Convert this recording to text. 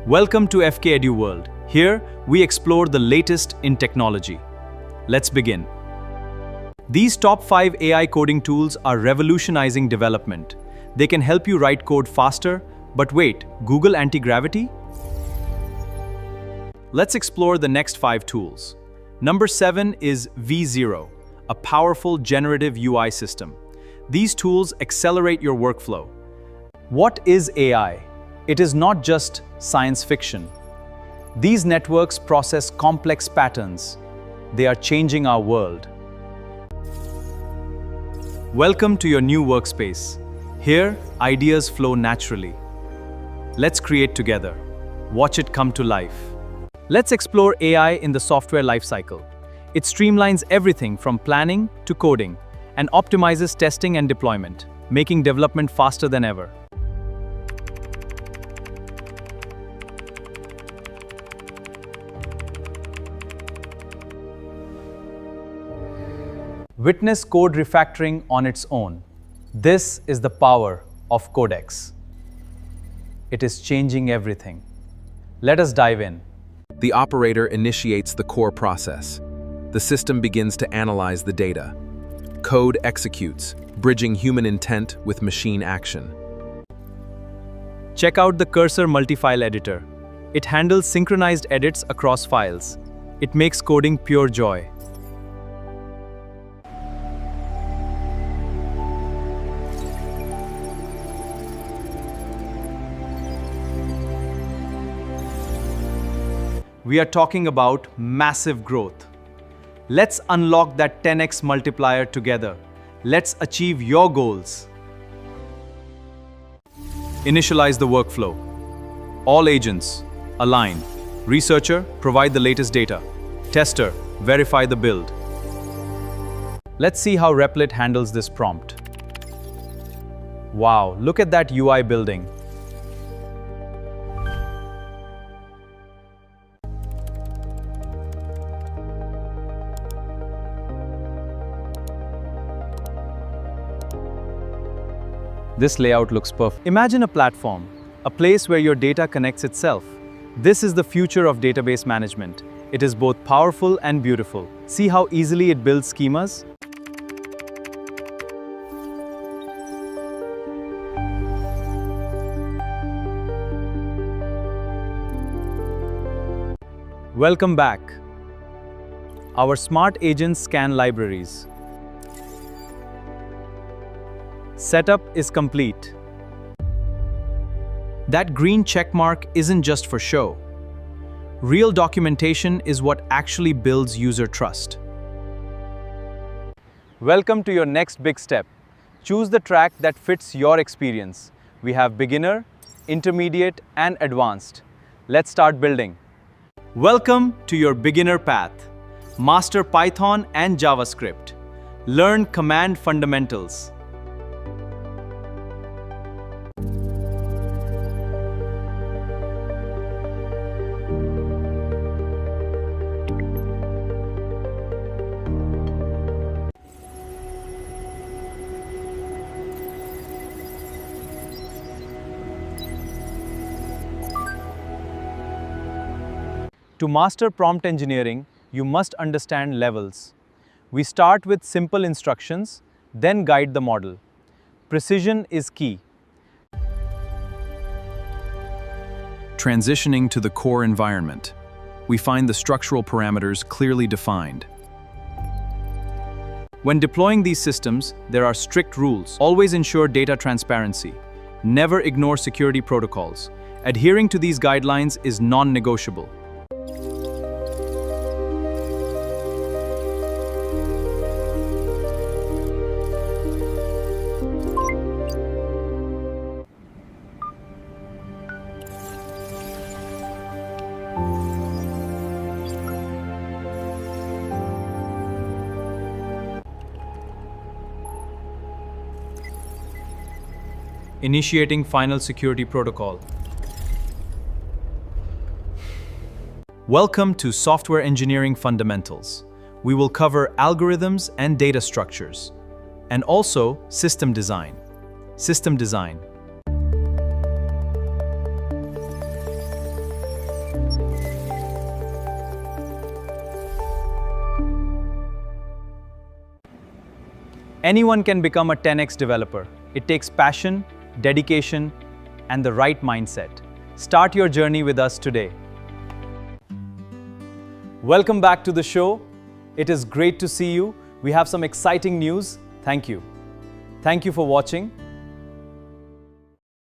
Welcome to FK Edu World. Here, we explore the latest in technology. Let's begin. These top 5 AI coding tools are revolutionizing development. They can help you write code faster, but wait, Google anti-gravity? Let's explore the next 5 tools. Number 7 is V0, a powerful generative UI system. These tools accelerate your workflow. What is AI? It is not just science fiction. These networks process complex patterns. They are changing our world. Welcome to your new workspace. Here, ideas flow naturally. Let's create together. Watch it come to life. Let's explore AI in the software lifecycle. It streamlines everything from planning to coding and optimizes testing and deployment, making development faster than ever. Witness code refactoring on its own. This is the power of Codex. It is changing everything. Let us dive in. The operator initiates the core process. The system begins to analyze the data. Code executes, bridging human intent with machine action. Check out the cursor multi-file editor. It handles synchronized edits across files. It makes coding pure joy. We are talking about massive growth. Let's unlock that 10x multiplier together. Let's achieve your goals. Initialize the workflow. All agents, align. Researcher, provide the latest data. Tester, verify the build. Let's see how Replit handles this prompt. Wow, look at that UI building. This layout looks perfect. Imagine a platform, a place where your data connects itself. This is the future of database management. It is both powerful and beautiful. See how easily it builds schemas? Welcome back. Our smart agents scan libraries. Setup is complete. That green checkmark isn't just for show. Real documentation is what actually builds user trust. Welcome to your next big step. Choose the track that fits your experience. We have beginner, intermediate, and advanced. Let's start building. Welcome to your beginner path. Master Python and JavaScript. Learn command fundamentals. To master prompt engineering, you must understand levels. We start with simple instructions, then guide the model. Precision is key. Transitioning to the core environment, we find the structural parameters clearly defined. When deploying these systems, there are strict rules. Always ensure data transparency. Never ignore security protocols. Adhering to these guidelines is non-negotiable. Initiating final security protocol. Welcome to Software Engineering Fundamentals. We will cover algorithms and data structures, and also system design. Anyone can become a 10x developer. It takes passion, dedication, and the right mindset. Start your journey with us today. Welcome back to the show. It is great to see you. We have some exciting news. Thank you. Thank you for watching.